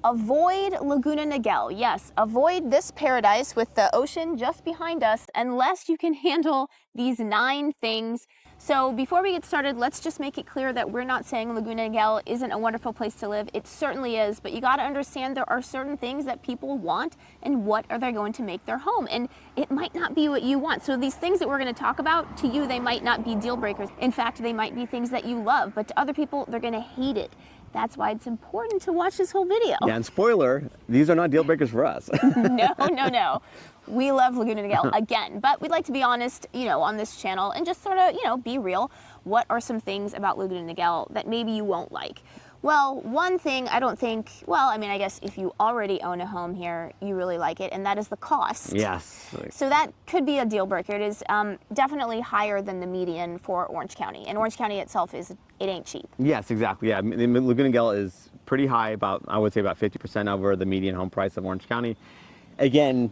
avoid Laguna Niguel. Yes, avoid this paradise with the ocean just behind us unless you can handle these 9 things. So before we get started, let's just make it clear that we're not saying Laguna Niguel isn't a wonderful place to live. It certainly is, but you got to understand there are certain things that people want and what are they going to make their home. And it might not be what you want. So these things that we're going to talk about, to you, they might not be deal breakers. In fact, they might be things that you love, but to other people, they're going to hate it. That's why it's important to watch this whole video. Yeah, and spoiler, these are not deal breakers for us. No. We love Laguna Niguel again, but we'd like to be honest, on this channel and just sort of, be real. What are some things about Laguna Niguel that maybe you won't like? Well, one thing I don't think, I guess if you already own a home here, you really like it, and that is the cost. Yes. So that could be a deal breaker. It is definitely higher than the median for Orange County, and Orange County itself it ain't cheap. Yes, exactly. Yeah, Laguna Niguel is pretty high, I would say about 50% over the median home price of Orange County. Again,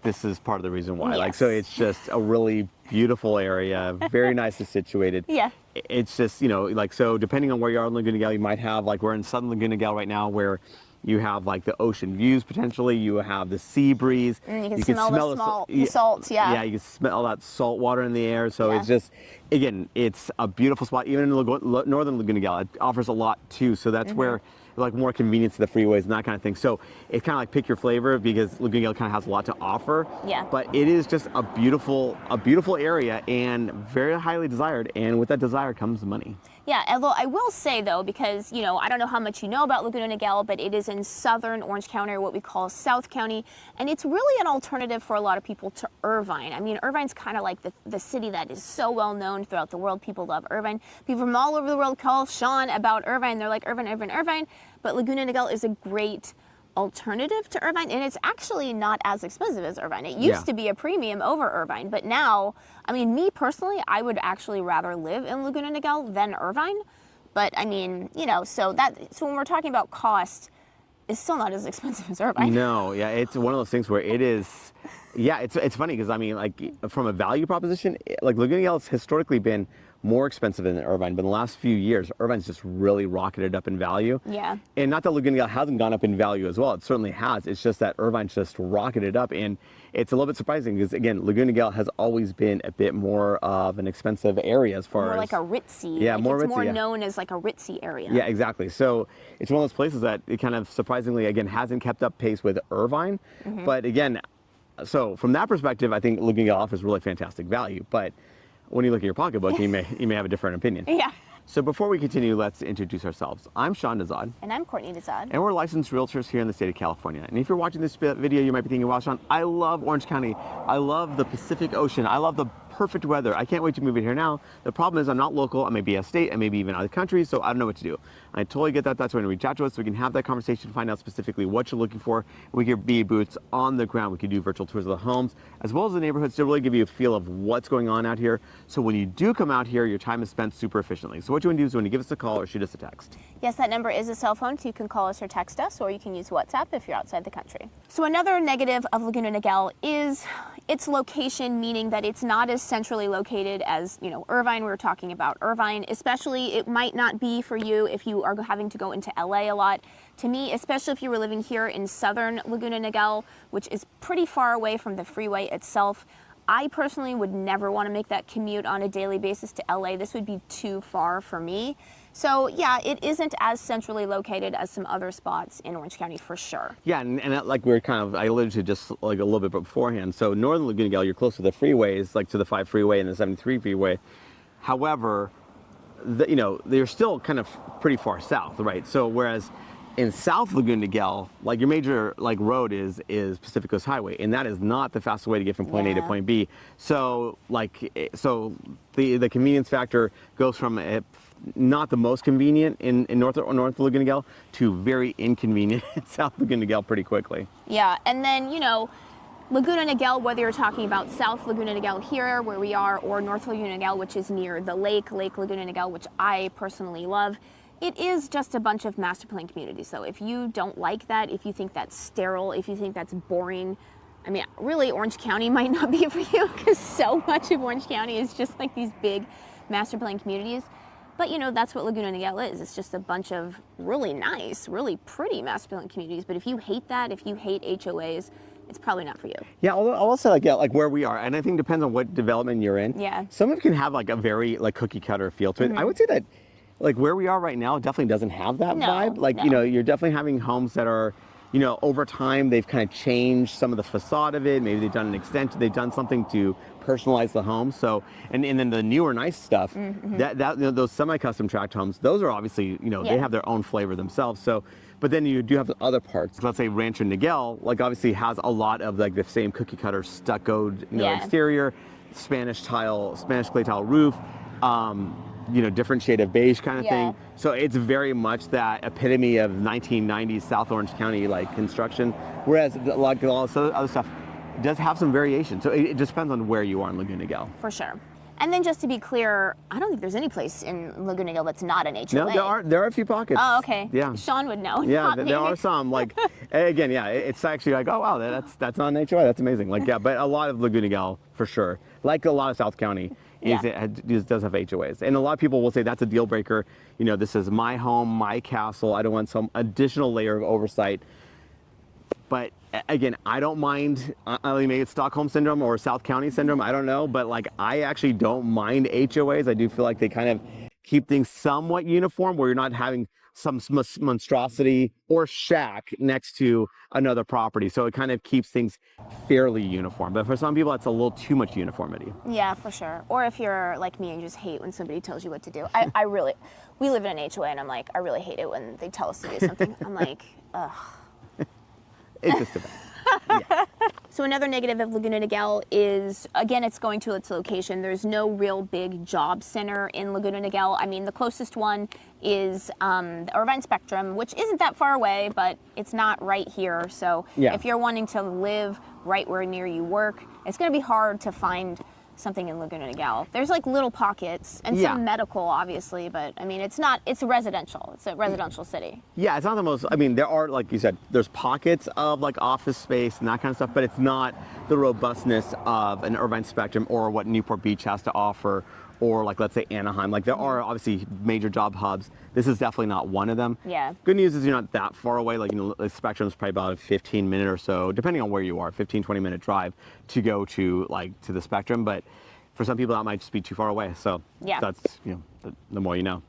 this is part of the reason why. Yes. So it's just a really beautiful area, very nicely situated. Yeah. It's just, so depending on where you are in Laguna Niguel, you might have, we're in southern Laguna Niguel right now, where you have the ocean views potentially. You have the sea breeze. You can smell the salt. Yeah. Yeah, you can smell that salt water in the air. So it's just, again, it's a beautiful spot. Even in northern Laguna Niguel, it offers a lot too. So that's where more convenience to the freeways and that kind of thing. So it's kind of pick your flavor, because Laguna Niguel kind of has a lot to offer. Yeah. But it is just a beautiful area and very highly desired. And with that desire comes money. Yeah, although I will say though, because, I don't know how much you know about Laguna Niguel, but it is in southern Orange County, or what we call South County, and it's really an alternative for a lot of people to Irvine. I mean, Irvine's kind of like the city that is so well known throughout the world. People love Irvine. People from all over the world call Sean about Irvine. They're like, Irvine. But Laguna Niguel is a great alternative to Irvine, and it's actually not as expensive as Irvine. It used to be a premium over Irvine, but now, me personally, I would actually rather live in Laguna Niguel than Irvine. But so when we're talking about cost, it's still not as expensive as Irvine. No, yeah, it's one of those things where it is. Yeah, it's funny because from a value proposition, Laguna Niguel has historically been more expensive than Irvine, but in the last few years, Irvine's just really rocketed up in value. Yeah. And not that Laguna Niguel hasn't gone up in value as well. It certainly has. It's just that Irvine's just rocketed up, and it's a little bit surprising because, again, Laguna Niguel has always been a bit more of an expensive area as far as... More like a ritzy. Yeah, more ritzy. It's more known as like a ritzy area. Yeah, exactly. So it's one of those places that it kind of surprisingly, again, hasn't kept up pace with Irvine. But again, so from that perspective, I think Laguna Niguel offers really fantastic value. But when you look at your pocketbook, you may have a different opinion. Yeah. So before we continue, let's introduce ourselves. I'm Sean Nazad. And I'm Courtney Nazad. And we're licensed realtors here in the state of California. And if you're watching this video, you might be thinking, wow, Sean, I love Orange County. I love the Pacific Ocean. I love the perfect weather. I can't wait to move in here now. The problem is I'm not local. I may be out of state. I may be even out of the country, so I don't know what to do. I totally get that. That's why you reach out to us so we can have that conversation, find out specifically what you're looking for. We can be boots on the ground. We can do virtual tours of the homes as well as the neighborhoods to really give you a feel of what's going on out here. So when you do come out here, your time is spent super efficiently. So what you want to do is you want to give us a call or shoot us a text. Yes, that number is a cell phone, so you can call us or text us, or you can use WhatsApp if you're outside the country. So another negative of Laguna Niguel is its location, meaning that it's not as centrally located as, Irvine. We were talking about Irvine. Especially, it might not be for you if you are having to go into LA a lot. To me, especially if you were living here in southern Laguna Niguel, which is pretty far away from the freeway itself, I personally would never want to make that commute on a daily basis to LA. This would be too far for me. So yeah, it isn't as centrally located as some other spots in Orange County for sure. Yeah, and like we were I alluded to just like a little bit beforehand. So northern Laguna Niguel, you're close to the freeways, like to the 5 freeway and the 73 freeway. However, they're still kind of pretty far south, right? So whereas in South Laguna Niguel, your major road is Pacific Coast Highway, and that is not the fastest way to get from point A to point B. So the convenience factor goes from not the most convenient in North Laguna Niguel to very inconvenient in South Laguna Niguel pretty quickly. Yeah, and then Laguna Niguel, whether you're talking about South Laguna Niguel here, where we are, or North Laguna Niguel, which is near the Lake Laguna Niguel, which I personally love, it is just a bunch of master plan communities. So if you don't like that, if you think that's sterile, if you think that's boring, really Orange County might not be for you, because so much of Orange County is just like these big master plan communities. But, you know, that's what Laguna Niguel is. It's just a bunch of really nice, really pretty master built communities. But if you hate that, if you hate HOAs, it's probably not for you. Yeah, although I will say like where we are, and I think it depends on what development you're in. Yeah. Some of it can have like a very like cookie cutter feel to it. I would say that like where we are right now definitely doesn't have that vibe. Like, you know, you're definitely having homes that are, you know, over time they've kind of changed some of the facade of it. Maybe they've done an extension, they've done something to personalize the home. So, and then the newer nice stuff, that you know, those semi-custom tract homes, those are obviously, you know, they have their own flavor themselves. So, but then you do have the other parts. Let's say Rancho Niguel, like obviously has a lot of like the same cookie cutter stuccoed, you know, exterior, Spanish clay tile roof, you know, different shade of beige kind of thing. So it's very much that epitome of 1990s South Orange County like construction. Whereas like all this other stuff does have some variation. So it just depends on where you are in Laguna Niguel. For sure. And then just to be clear, I don't think there's any place in Laguna Niguel that's not an HOA. No, there are a few pockets. Oh, okay. Yeah. Sean would know. Yeah, there are some. Like, again, yeah, it's actually like, oh wow, that's not an HOA. That's amazing. Like, yeah, but a lot of Laguna Niguel for sure. Like a lot of South County, it does have HOAs, and a lot of people will say that's a deal breaker. You know, this is my home, my castle. I don't want some additional layer of oversight. But again, I don't mind, maybe it's Stockholm Syndrome or South County Syndrome, I don't know, but like I actually don't mind HOAs. I do feel like they kind of keep things somewhat uniform where you're not having some monstrosity or shack next to another property. So it kind of keeps things fairly uniform. But for some people, that's a little too much uniformity. Yeah, for sure. Or if you're like me and you just hate when somebody tells you what to do. We live in an HOA and I'm like, I really hate it when they tell us to do something. I'm like, ugh. It's just a bit. So another negative of Laguna Niguel is, again, it's going to its location. There's no real big job center in Laguna Niguel. I mean, the closest one is the Irvine Spectrum, which isn't that far away, but it's not right here. So if you're wanting to live right where near you work, it's going to be hard to find something in Laguna Niguel. There's like little pockets and some medical, obviously, but I mean, it's residential. It's a residential city. Yeah, it's not the most, I mean, there are, like you said, there's pockets of like office space and that kind of stuff, but it's not the robustness of an Irvine Spectrum or what Newport Beach has to offer, or like, let's say Anaheim. Like there are obviously major job hubs. This is definitely not one of them. Yeah. Good news is you're not that far away. Like, you know, the Spectrum is probably about a 15-minute or so, depending on where you are, 15, 20-minute drive to go to the Spectrum. But for some people that might just be too far away. So that's, you know, the more you know.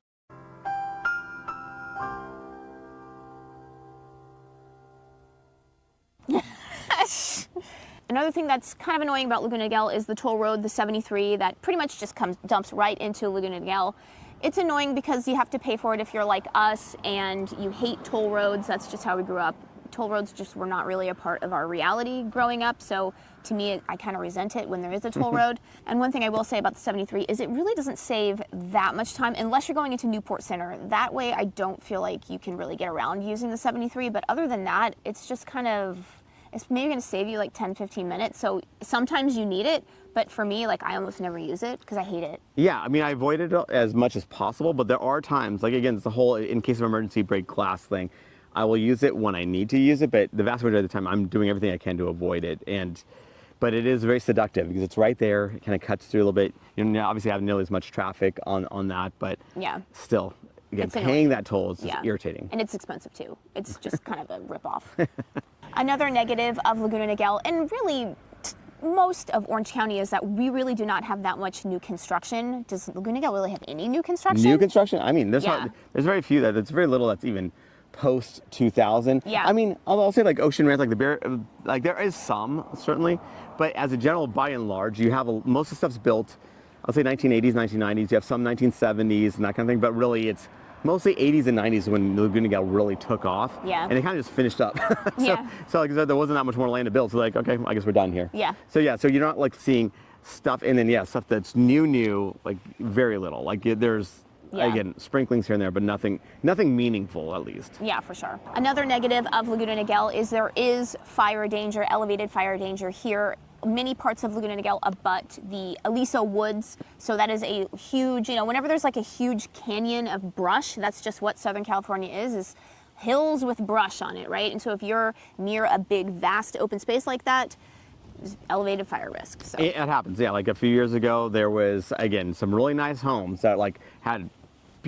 Another thing that's kind of annoying about Laguna Niguel is the toll road, the 73, that pretty much just dumps right into Laguna Niguel. It's annoying because you have to pay for it if you're like us and you hate toll roads. That's just how we grew up. Toll roads just were not really a part of our reality growing up. So to me, I kind of resent it when there is a toll road. And one thing I will say about the 73 is it really doesn't save that much time unless you're going into Newport Center. That way, I don't feel like you can really get around using the 73. But other than that, it's just kind of, it's maybe going to save you like 10, 15 minutes. So sometimes you need it. But for me, like I almost never use it because I hate it. Yeah, I mean, I avoid it as much as possible. But there are times, like again, it's the whole in case of emergency break glass thing. I will use it when I need to use it, but the vast majority of the time I'm doing everything I can to avoid it. But it is very seductive because it's right there. It kind of cuts through a little bit. You know, obviously I have nearly as much traffic on that, but still, again, paying that toll is just irritating. And it's expensive too. It's just kind of a ripoff. Another negative of Laguna Niguel, and really most of Orange County, is that we really do not have that much new construction. Does Laguna Niguel really have any new construction? New construction? I mean, there's very few there's very little that's even post 2000. Yeah. I mean, I'll say like Ocean Ranch, like the Bear, like there is some certainly, but as a general, by and large, you have most of the stuff's built, I'll say 1980s, 1990s. You have some 1970s and that kind of thing, but really it's mostly 80s and 90s when Laguna Niguel really took off. Yeah. And it kind of just finished up. So like I said, there wasn't that much more land to build. So like, okay, I guess we're done here. Yeah. So so you're not like seeing stuff, and then stuff that's new, like very little. Like there's. Again, sprinklings here and there, but nothing meaningful, at least. Yeah, for sure. Another negative of Laguna Niguel is there is fire danger, elevated fire danger here. Many parts of Laguna Niguel abut the Aliso Woods, so that is a huge, whenever there's like a huge canyon of brush, that's just what Southern California is hills with brush on it, right? And so if you're near a big, vast open space like that, elevated fire risk. So. It happens, like a few years ago, there was, again, some really nice homes that like had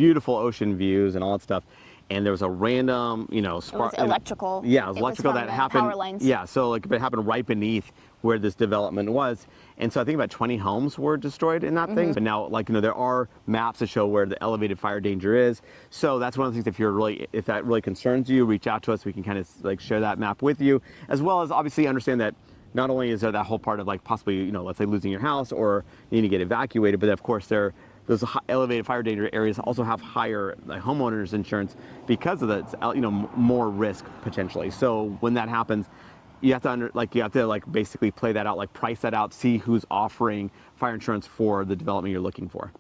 beautiful ocean views and all that stuff. And there was a random, spark. It was electrical. Yeah, it was electrical that happened. Power lines. Yeah, so like it happened right beneath where this development was. And so I think about 20 homes were destroyed in that thing. But now, there are maps that show where the elevated fire danger is. So that's one of the things, if that really concerns you, reach out to us. We can kind of share that map with you, as well as obviously understand that not only is there that whole part of possibly, let's say losing your house or you need to get evacuated, but of course those elevated fire danger areas also have higher homeowners insurance because of the more risk potentially. So when that happens, you have to basically play that out, price that out, see who's offering fire insurance for the development you're looking for.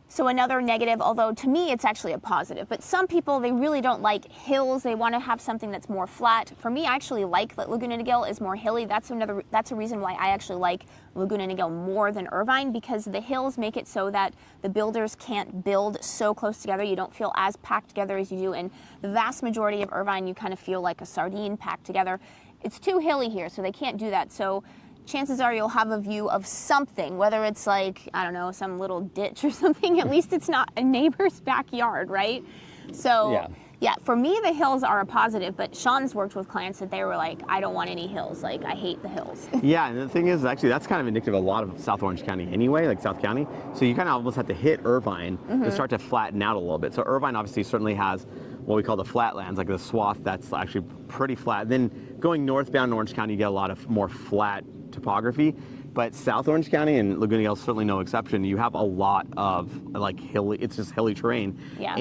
So another negative, although to me it's actually a positive, but some people, they really don't like hills. They want to have something that's more flat. For me, I actually like that Laguna Niguel is more hilly. That's a reason why I actually like Laguna Niguel more than Irvine, because the hills make it so that the builders can't build so close together. You don't feel as packed together as you do in the vast majority of Irvine. You kind of feel like a sardine packed together. It's too hilly here, so they can't do that. So chances are you'll have a view of something, whether it's some little ditch or something. At least it's not a neighbor's backyard, right? So yeah, for me, the hills are a positive, but Sean's worked with clients that they were like, I don't want any hills. I hate the hills. Yeah, and the thing is, actually, that's kind of indicative of a lot of South Orange County anyway, South County. So you kind of almost have to hit Irvine to start to flatten out a little bit. So Irvine obviously certainly has what we call the flatlands, the swath that's actually pretty flat. Then going northbound in Orange County, you get a lot of more flat topography. But South Orange County and Laguna Niguel is certainly no exception. You have a lot of hilly, it's just hilly terrain. Yeah.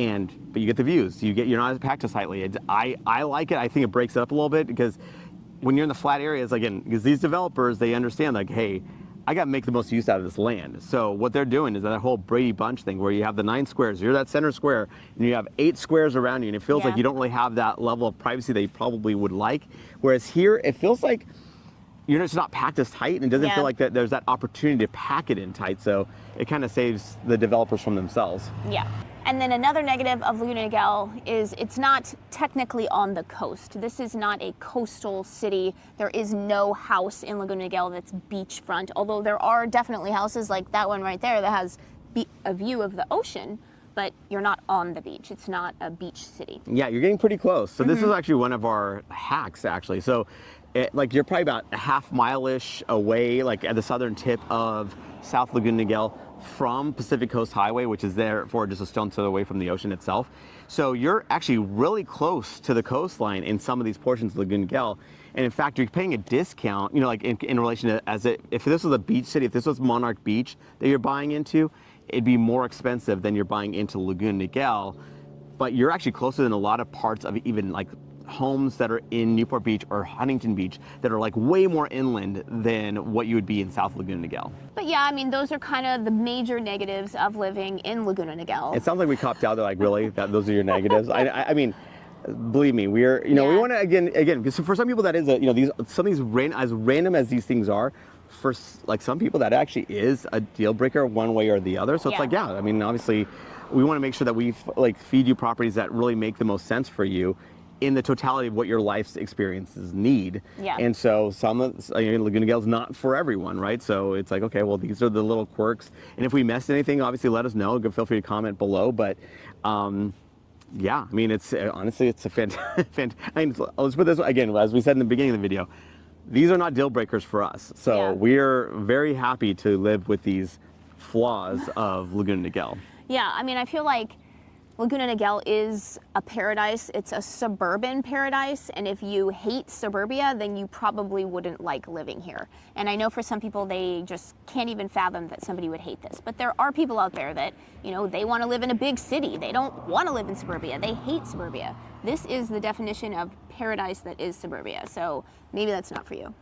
But you get the views. You're not as packed as tightly. I like it. I think it breaks it up a little bit because when you're in the flat areas, because these developers, they understand hey, I got to make the most use out of this land. So what they're doing is that whole Brady Bunch thing where you have the 9 squares, you're that center square, and you have 8 squares around you, and it feels like you don't really have that level of privacy that you probably would like. Whereas here, it feels like you're just not packed as tight, and it doesn't feel like that there's that opportunity to pack it in tight. So it kind of saves the developers from themselves. Yeah. And then another negative of Laguna Niguel is it's not technically on the coast. This is not a coastal city. There is no house in Laguna Niguel that's beachfront, although there are definitely houses like that one right there that has a view of the ocean, but you're not on the beach. It's not a beach city. Yeah, you're getting pretty close. So this is actually one of our hacks, actually. So you're probably about a half-mile-ish away, at the southern tip of South Laguna Niguel from Pacific Coast Highway, which is therefore just a stone's throw away from the ocean itself. So you're actually really close to the coastline in some of these portions of Laguna Niguel. And in fact, you're paying a discount, in relation to if this was a beach city, if this was Monarch Beach that you're buying into, it'd be more expensive than you're buying into Laguna Niguel. But you're actually closer than a lot of parts of even homes that are in Newport Beach or Huntington Beach that are way more inland than what you would be in South Laguna Niguel. But yeah, those are kind of the major negatives of living in Laguna Niguel. It sounds like we copped out. They're really, those are your negatives. I mean, believe me, we we want to again, because for some people that is some of these as random as these things are, for some people that actually is a deal breaker one way or the other. So it's obviously we want to make sure that we feed you properties that really make the most sense for you in the totality of what your life's experiences need. Yeah. And so Laguna Niguel is not for everyone, right? So it's okay, well, these are the little quirks. And if we missed anything, obviously let us know. Feel free to comment below. But yeah, it's honestly, it's a fantastic. Let's put this again, as we said in the beginning of the video, these are not deal breakers for us. So we're very happy to live with these flaws of Laguna Niguel. Yeah, I feel like Laguna Niguel is a paradise. It's a suburban paradise, and if you hate suburbia, then you probably wouldn't like living here. And I know for some people, they just can't even fathom that somebody would hate this. But there are people out there that, they want to live in a big city. They don't want to live in suburbia. They hate suburbia. This is the definition of paradise that is suburbia. So maybe that's not for you.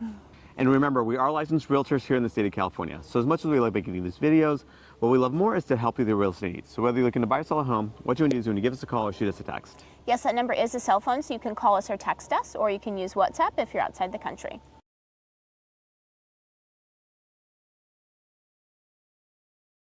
And remember, we are licensed realtors here in the state of California. So as much as we like making these videos, what we love more is to help you with your real estate needs. So whether you're looking to buy or sell a home, what you want to do is you want to give us a call or shoot us a text. Yes, that number is a cell phone, so you can call us or text us, or you can use WhatsApp if you're outside the country.